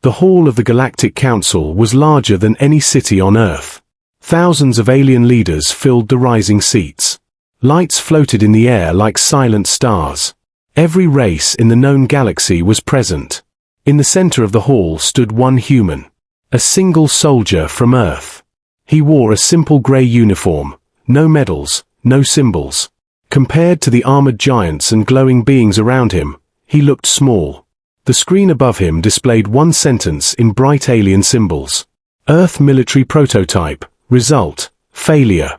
The hall of the Galactic Council was larger than any city on Earth. Thousands of alien leaders filled the rising seats. Lights floated in the air like silent stars. Every race in the known galaxy was present. In the center of the hall stood one human. A single soldier from Earth. He wore a simple gray uniform, no medals, no symbols. Compared to the armored giants and glowing beings around him, he looked small. The screen above him displayed one sentence in bright alien symbols. Earth military prototype, result, failure.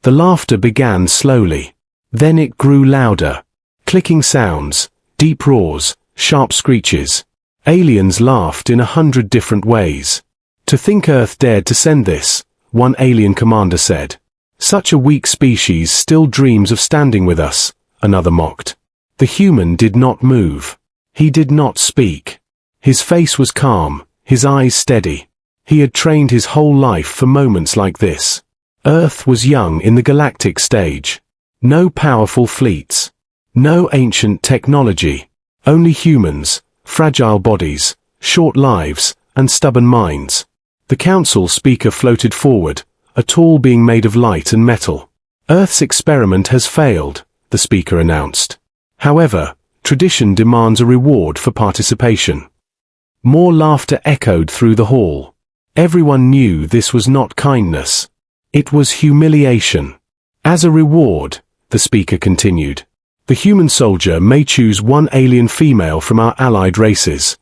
The laughter began slowly. Then it grew louder. Clicking sounds, deep roars, sharp screeches. Aliens laughed in 100 different ways. To think Earth dared to send this, one alien commander said. Such a weak species still dreams of standing with us, another mocked. The human did not move. He did not speak. His face was calm, his eyes steady. He had trained his whole life for moments like this. Earth was young in the galactic stage. No powerful fleets. No ancient technology. Only humans, fragile bodies, short lives, and stubborn minds. The council speaker floated forward, a tall being made of light and metal. Earth's experiment has failed, the speaker announced. However, tradition demands a reward for participation. More laughter echoed through the hall. Everyone knew this was not kindness. It was humiliation. As a reward, the speaker continued, the human soldier may choose one alien female from our allied races.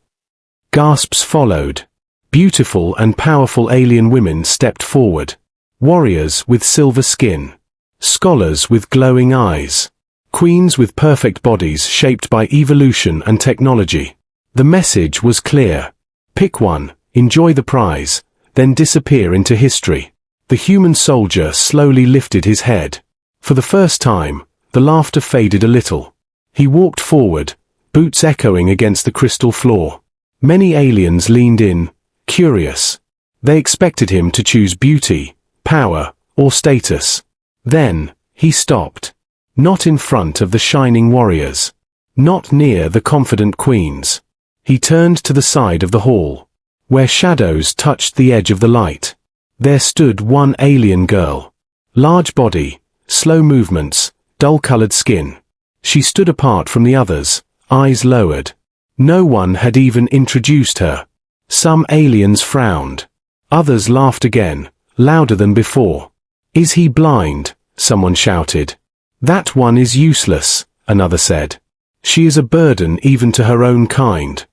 Gasps followed. Beautiful and powerful alien women stepped forward. Warriors with silver skin. Scholars with glowing eyes. Queens with perfect bodies shaped by evolution and technology. The message was clear. Pick one, enjoy the prize, then disappear into history. The human soldier slowly lifted his head. For the first time, the laughter faded a little. He walked forward, boots echoing against the crystal floor. Many aliens leaned in, curious. They expected him to choose beauty, power, or status. Then, he stopped. Not in front of the shining warriors. Not near the confident queens. He turned to the side of the hall. Where shadows touched the edge of the light. There stood one alien girl. Large body, slow movements, dull-colored skin. She stood apart from the others, eyes lowered. No one had even introduced her. Some aliens frowned. Others laughed again, louder than before. Is he blind? Someone shouted. That one is useless, another said. She is a burden even to her own kind.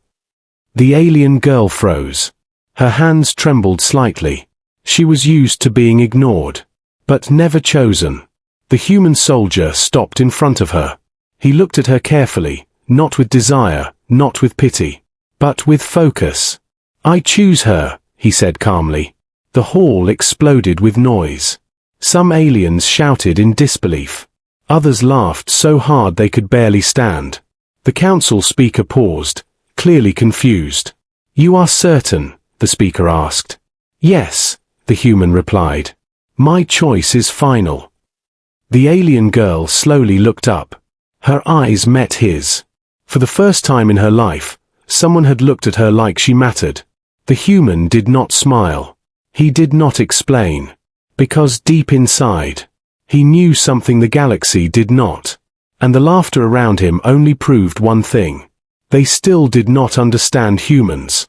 The alien girl froze. Her hands trembled slightly. She was used to being ignored, but never chosen. The human soldier stopped in front of her. He looked at her carefully, not with desire, not with pity, but with focus. I choose her, he said calmly. The hall exploded with noise. Some aliens shouted in disbelief. Others laughed so hard they could barely stand. The council speaker paused, clearly confused. You are certain? The speaker asked. Yes, the human replied. My choice is final. The alien girl slowly looked up. Her eyes met his. For the first time in her life, someone had looked at her like she mattered. The human did not smile. He did not explain. Because deep inside, he knew something the galaxy did not. And the laughter around him only proved one thing. They still did not understand humans.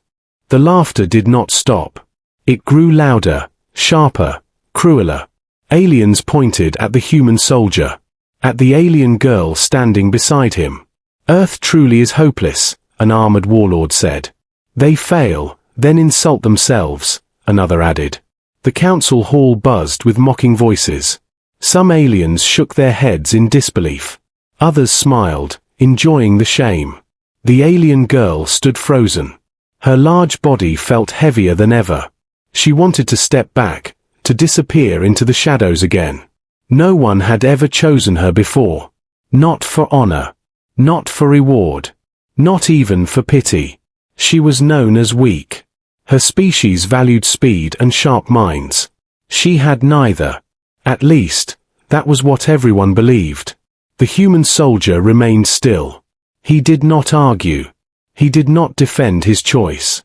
The laughter did not stop. It grew louder, sharper, crueler. Aliens pointed at the human soldier. At the alien girl standing beside him. Earth truly is hopeless, an armored warlord said. They fail, then insult themselves, another added. The council hall buzzed with mocking voices. Some aliens shook their heads in disbelief. Others smiled, enjoying the shame. The alien girl stood frozen. Her large body felt heavier than ever. She wanted to step back, to disappear into the shadows again. No one had ever chosen her before. Not for honor. Not for reward. Not even for pity. She was known as weak. Her species valued speed and sharp minds. She had neither. At least, that was what everyone believed. The human soldier remained still. He did not argue. He did not defend his choice.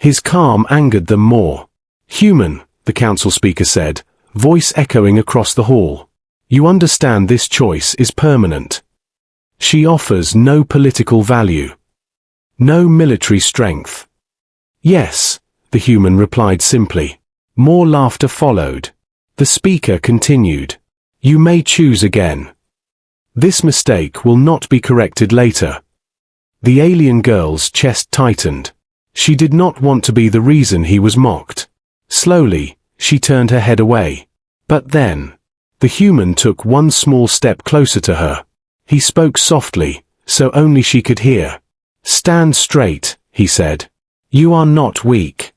His calm angered them more. "Human," the council speaker said, voice echoing across the hall. "You understand this choice is permanent. She offers no political value. No military strength." "Yes," the human replied simply. More laughter followed. The speaker continued. "You may choose again. This mistake will not be corrected later." The alien girl's chest tightened. She did not want to be the reason he was mocked. Slowly, she turned her head away. But then, the human took one small step closer to her. He spoke softly, so only she could hear. "Stand straight," he said. "You are not weak."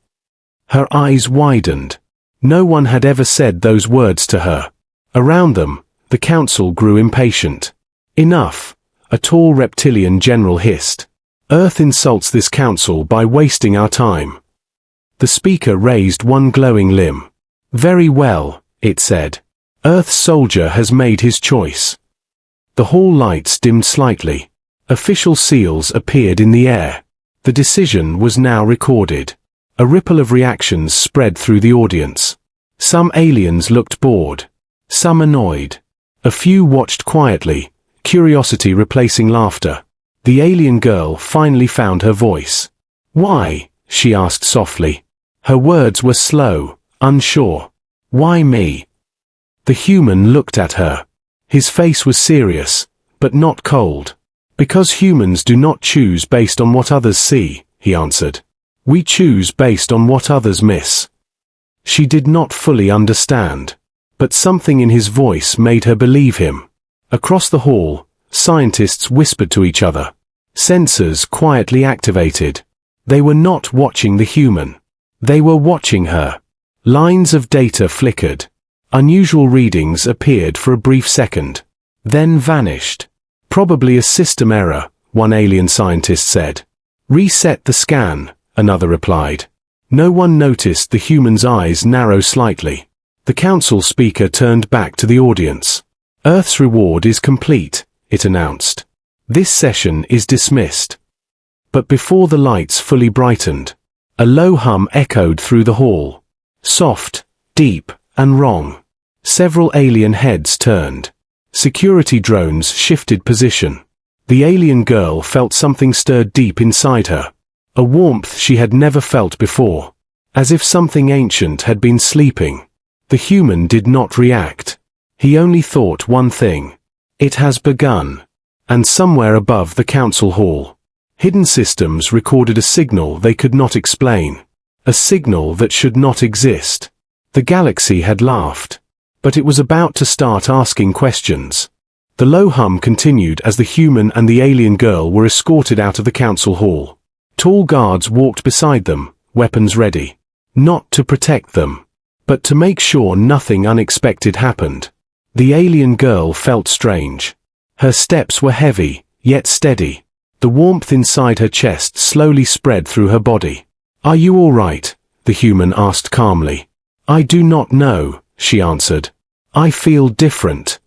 Her eyes widened. No one had ever said those words to her. Around them, the council grew impatient. "Enough," a tall reptilian general hissed. "Earth insults this council by wasting our time." The speaker raised one glowing limb. "Very well," it said. "Earth's soldier has made his choice." The hall lights dimmed slightly. Official seals appeared in the air. The decision was now recorded. A ripple of reactions spread through the audience. Some aliens looked bored. Some annoyed. A few watched quietly, curiosity replacing laughter. The alien girl finally found her voice. "Why?" she asked softly. Her words were slow, unsure. "Why me?" The human looked at her. His face was serious, but not cold. "Because humans do not choose based on what others see," he answered. "We choose based on what others miss." She did not fully understand, but something in his voice made her believe him. Across the hall, scientists whispered to each other. Sensors quietly activated. They were not watching the human. They were watching her. Lines of data flickered. Unusual readings appeared for a brief second, then vanished. "Probably a system error," one alien scientist said. "Reset the scan," another replied. No one noticed the human's eyes narrow slightly. The council speaker turned back to the audience. "Earth's reward is complete," it announced. "This session is dismissed." But before the lights fully brightened, a low hum echoed through the hall. Soft, deep, and wrong. Several alien heads turned. Security drones shifted position. The alien girl felt something stirred deep inside her. A warmth she had never felt before. As if something ancient had been sleeping. The human did not react. He only thought one thing. It has begun. And somewhere above the council hall, hidden systems recorded a signal they could not explain. A signal that should not exist. The galaxy had laughed. But it was about to start asking questions. The low hum continued as the human and the alien girl were escorted out of the council hall. Tall guards walked beside them, weapons ready. Not to protect them, but to make sure nothing unexpected happened. The alien girl felt strange. Her steps were heavy, yet steady. The warmth inside her chest slowly spread through her body. "Are you all right?" the human asked calmly. "I do not know," she answered. "I feel different."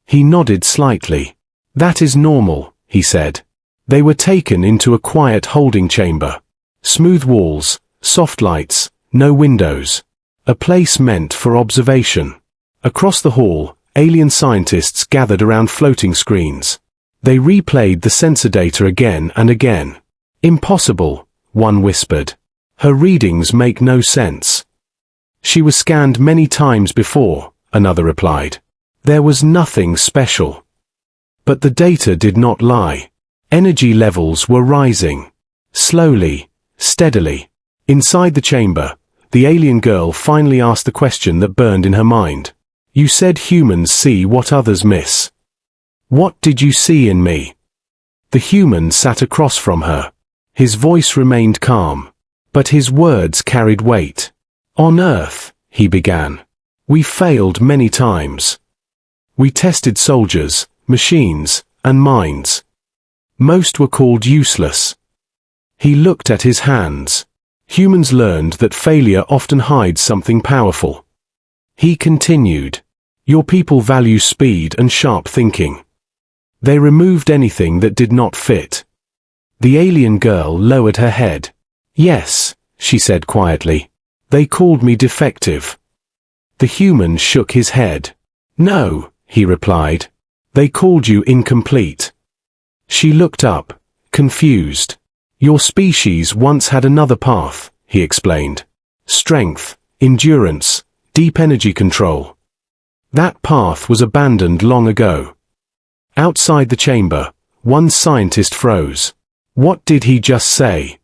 He nodded slightly. "That is normal," he said. They were taken into a quiet holding chamber. Smooth walls, soft lights, no windows. A place meant for observation. Across the hall, alien scientists gathered around floating screens. They replayed the sensor data again and again. "Impossible," one whispered. "Her readings make no sense." "She was scanned many times before," another replied. "There was nothing special." But the data did not lie. Energy levels were rising. Slowly, steadily. Inside the chamber, the alien girl finally asked the question that burned in her mind. "You said humans see what others miss. What did you see in me?" The human sat across from her. His voice remained calm, but his words carried weight. "On Earth," he began, "we failed many times. We tested soldiers, machines, and minds. Most were called useless." He looked at his hands. Humans learned that failure often hides something powerful. He continued, "Your people value speed and sharp thinking. They removed anything that did not fit." The alien girl lowered her head. "Yes," she said quietly. They called me defective. The human shook his head. No, he replied. They called you incomplete. She looked up, confused. Your species once had another path, he explained. Strength, endurance, deep energy control. That path was abandoned long ago. Outside the chamber, one scientist froze. What did he just say?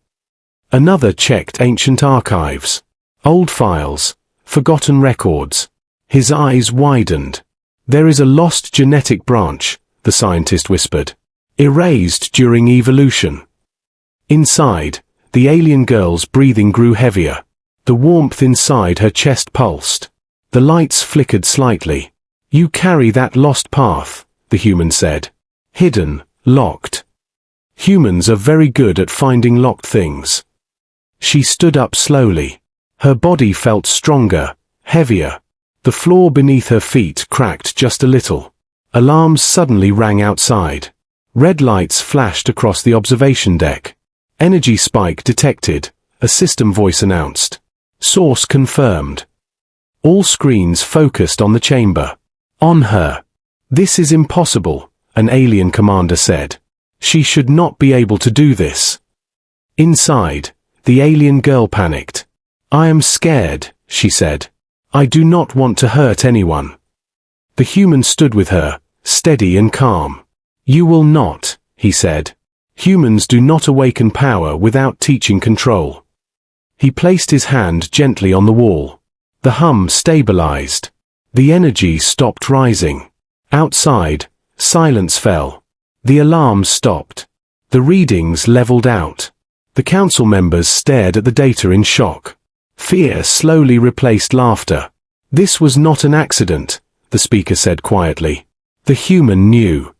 Another checked ancient archives. Old files, forgotten records. His eyes widened. There is a lost genetic branch, the scientist whispered. Erased during evolution. Inside, the alien girl's breathing grew heavier. The warmth inside her chest pulsed. The lights flickered slightly. You carry that lost path, the human said. Hidden, locked. Humans are very good at finding locked things. She stood up slowly. Her body felt stronger, heavier. The floor beneath her feet cracked just a little. Alarms suddenly rang outside. Red lights flashed across the observation deck. Energy spike detected, a system voice announced. Source confirmed. All screens focused on the chamber. On her. This is impossible, an alien commander said. She should not be able to do this. Inside, the alien girl panicked. I am scared, she said. I do not want to hurt anyone. The human stood with her, steady and calm. You will not, he said. Humans do not awaken power without teaching control. He placed his hand gently on the wall. The hum stabilized. The energy stopped rising. Outside, silence fell. The alarms stopped. The readings leveled out. The council members stared at the data in shock. Fear slowly replaced laughter. This was not an accident, the speaker said quietly. The human knew.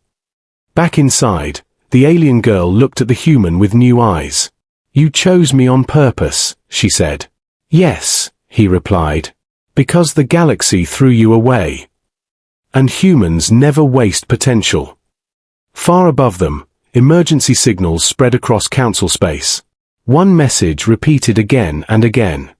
Back inside, the alien girl looked at the human with new eyes. You chose me on purpose, she said. Yes, he replied. Because the galaxy threw you away. And humans never waste potential. Far above them, emergency signals spread across council space. One message repeated again and again.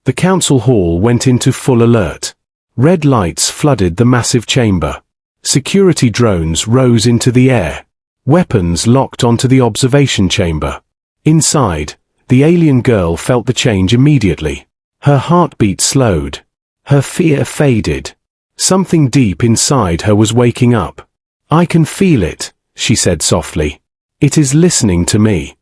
The council hall went into full alert. Red lights flooded the massive chamber. Security drones rose into the air. Weapons locked onto the observation chamber. Inside, the alien girl felt the change immediately. Her heartbeat slowed. Her fear faded. Something deep inside her was waking up. I can feel it, she said softly. It is listening to me.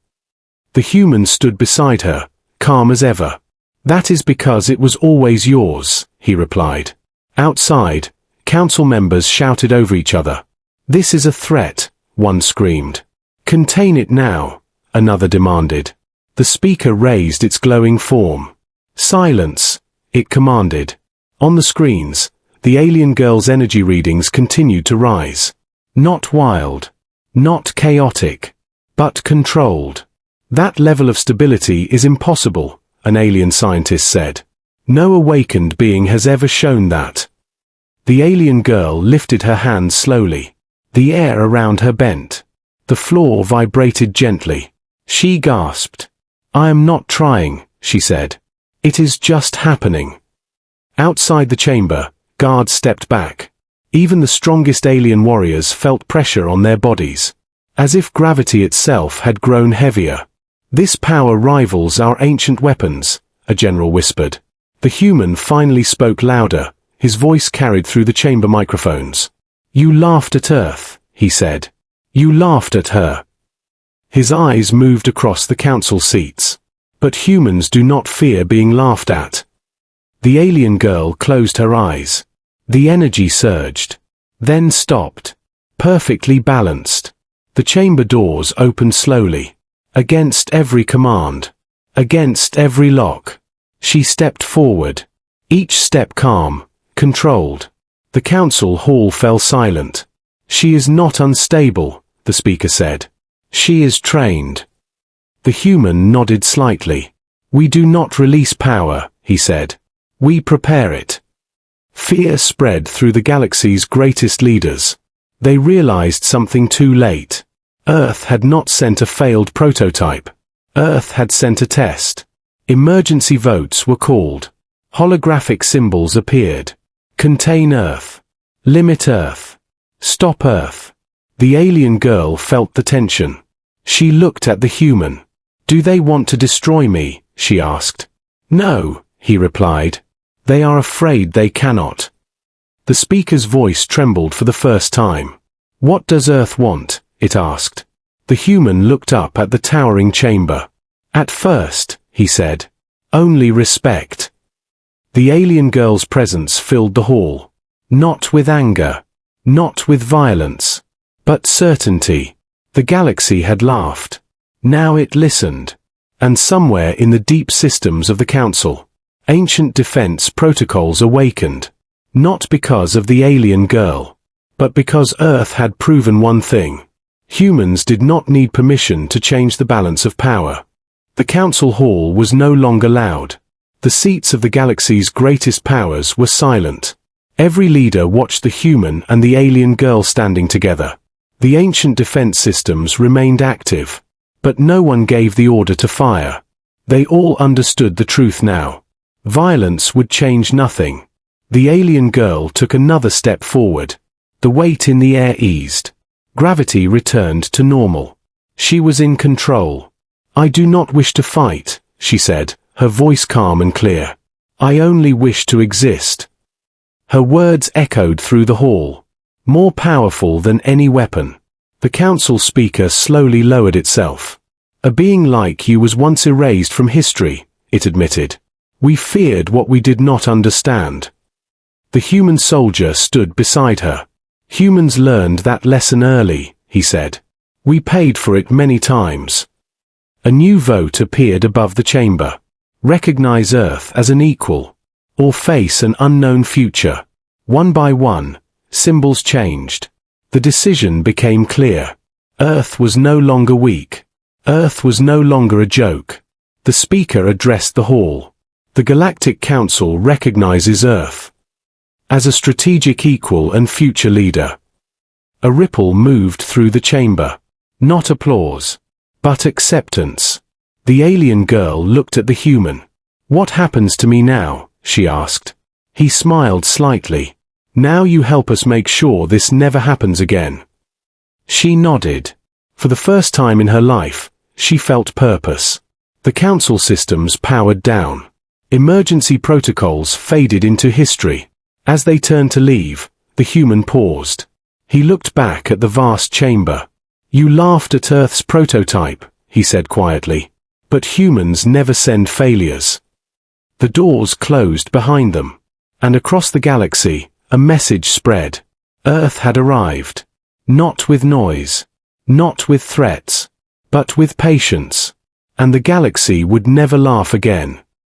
The human stood beside her, calm as ever. That is because it was always yours, he replied. Outside, council members shouted over each other. This is a threat, one screamed. Contain it now, another demanded. The speaker raised its glowing form. Silence, it commanded. On the screens, the alien girl's energy readings continued to rise. Not wild, not chaotic, but controlled. That level of stability is impossible, an alien scientist said. No awakened being has ever shown that. The alien girl lifted her hands slowly. The air around her bent. The floor vibrated gently. She gasped. I am not trying, she said. It is just happening. Outside the chamber, guards stepped back. Even the strongest alien warriors felt pressure on their bodies. As if gravity itself had grown heavier. This power rivals our ancient weapons, a general whispered. The human finally spoke louder, his voice carried through the chamber microphones. You laughed at Earth, he said. You laughed at her. His eyes moved across the council seats. But humans do not fear being laughed at. The alien girl closed her eyes. The energy surged. Then stopped. Perfectly balanced. The chamber doors opened slowly. Against every command. Against every lock. She stepped forward. Each step calm, controlled. The council hall fell silent. She is not unstable, the speaker said. She is trained. The human nodded slightly. We do not release power, he said. We prepare it. Fear spread through the galaxy's greatest leaders. They realized something too late. Earth had not sent a failed prototype. Earth had sent a test. Emergency votes were called. Holographic symbols appeared. Contain Earth. Limit Earth. Stop Earth. The alien girl felt the tension. She looked at the human. Do they want to destroy me? She asked. No, he replied. They are afraid they cannot. The speaker's voice trembled for the first time. What does Earth want? It asked. The human looked up at the towering chamber. At first, he said, only respect. The alien girl's presence filled the hall. Not with anger. Not with violence. But certainty. The galaxy had laughed. Now it listened. And somewhere in the deep systems of the Council, ancient defense protocols awakened. Not because of the alien girl, but because Earth had proven one thing. Humans did not need permission to change the balance of power. The Council Hall was no longer loud. The seats of the galaxy's greatest powers were silent. Every leader watched the human and the alien girl standing together. The ancient defense systems remained active, but no one gave the order to fire. They all understood the truth now. Violence would change nothing. The alien girl took another step forward. The weight in the air eased. Gravity returned to normal. She was in control. I do not wish to fight, she said, her voice calm and clear. I only wish to exist. Her words echoed through the hall. More powerful than any weapon. The council speaker slowly lowered itself. A being like you was once erased from history, it admitted. We feared what we did not understand. The human soldier stood beside her. Humans learned that lesson early, he said. We paid for it many times. A new vote appeared above the chamber. Recognize Earth as an equal, or face an unknown future. One by one, symbols changed. The decision became clear. Earth was no longer weak. Earth was no longer a joke. The speaker addressed the hall. The Galactic Council recognizes Earth as a strategic equal and future leader. A ripple moved through the chamber. Not applause, but acceptance. The alien girl looked at the human. What happens to me now? She asked. He smiled slightly. Now you help us make sure this never happens again. She nodded. For the first time in her life, she felt purpose. The council systems powered down. Emergency protocols faded into history. As they turned to leave, the human paused. He looked back at the vast chamber. You laughed at Earth's prototype, he said quietly. But humans never send failures. The doors closed behind them. And across the galaxy, a message spread. Earth had arrived. Not with noise. Not with threats. But with patience. And the galaxy would never laugh again.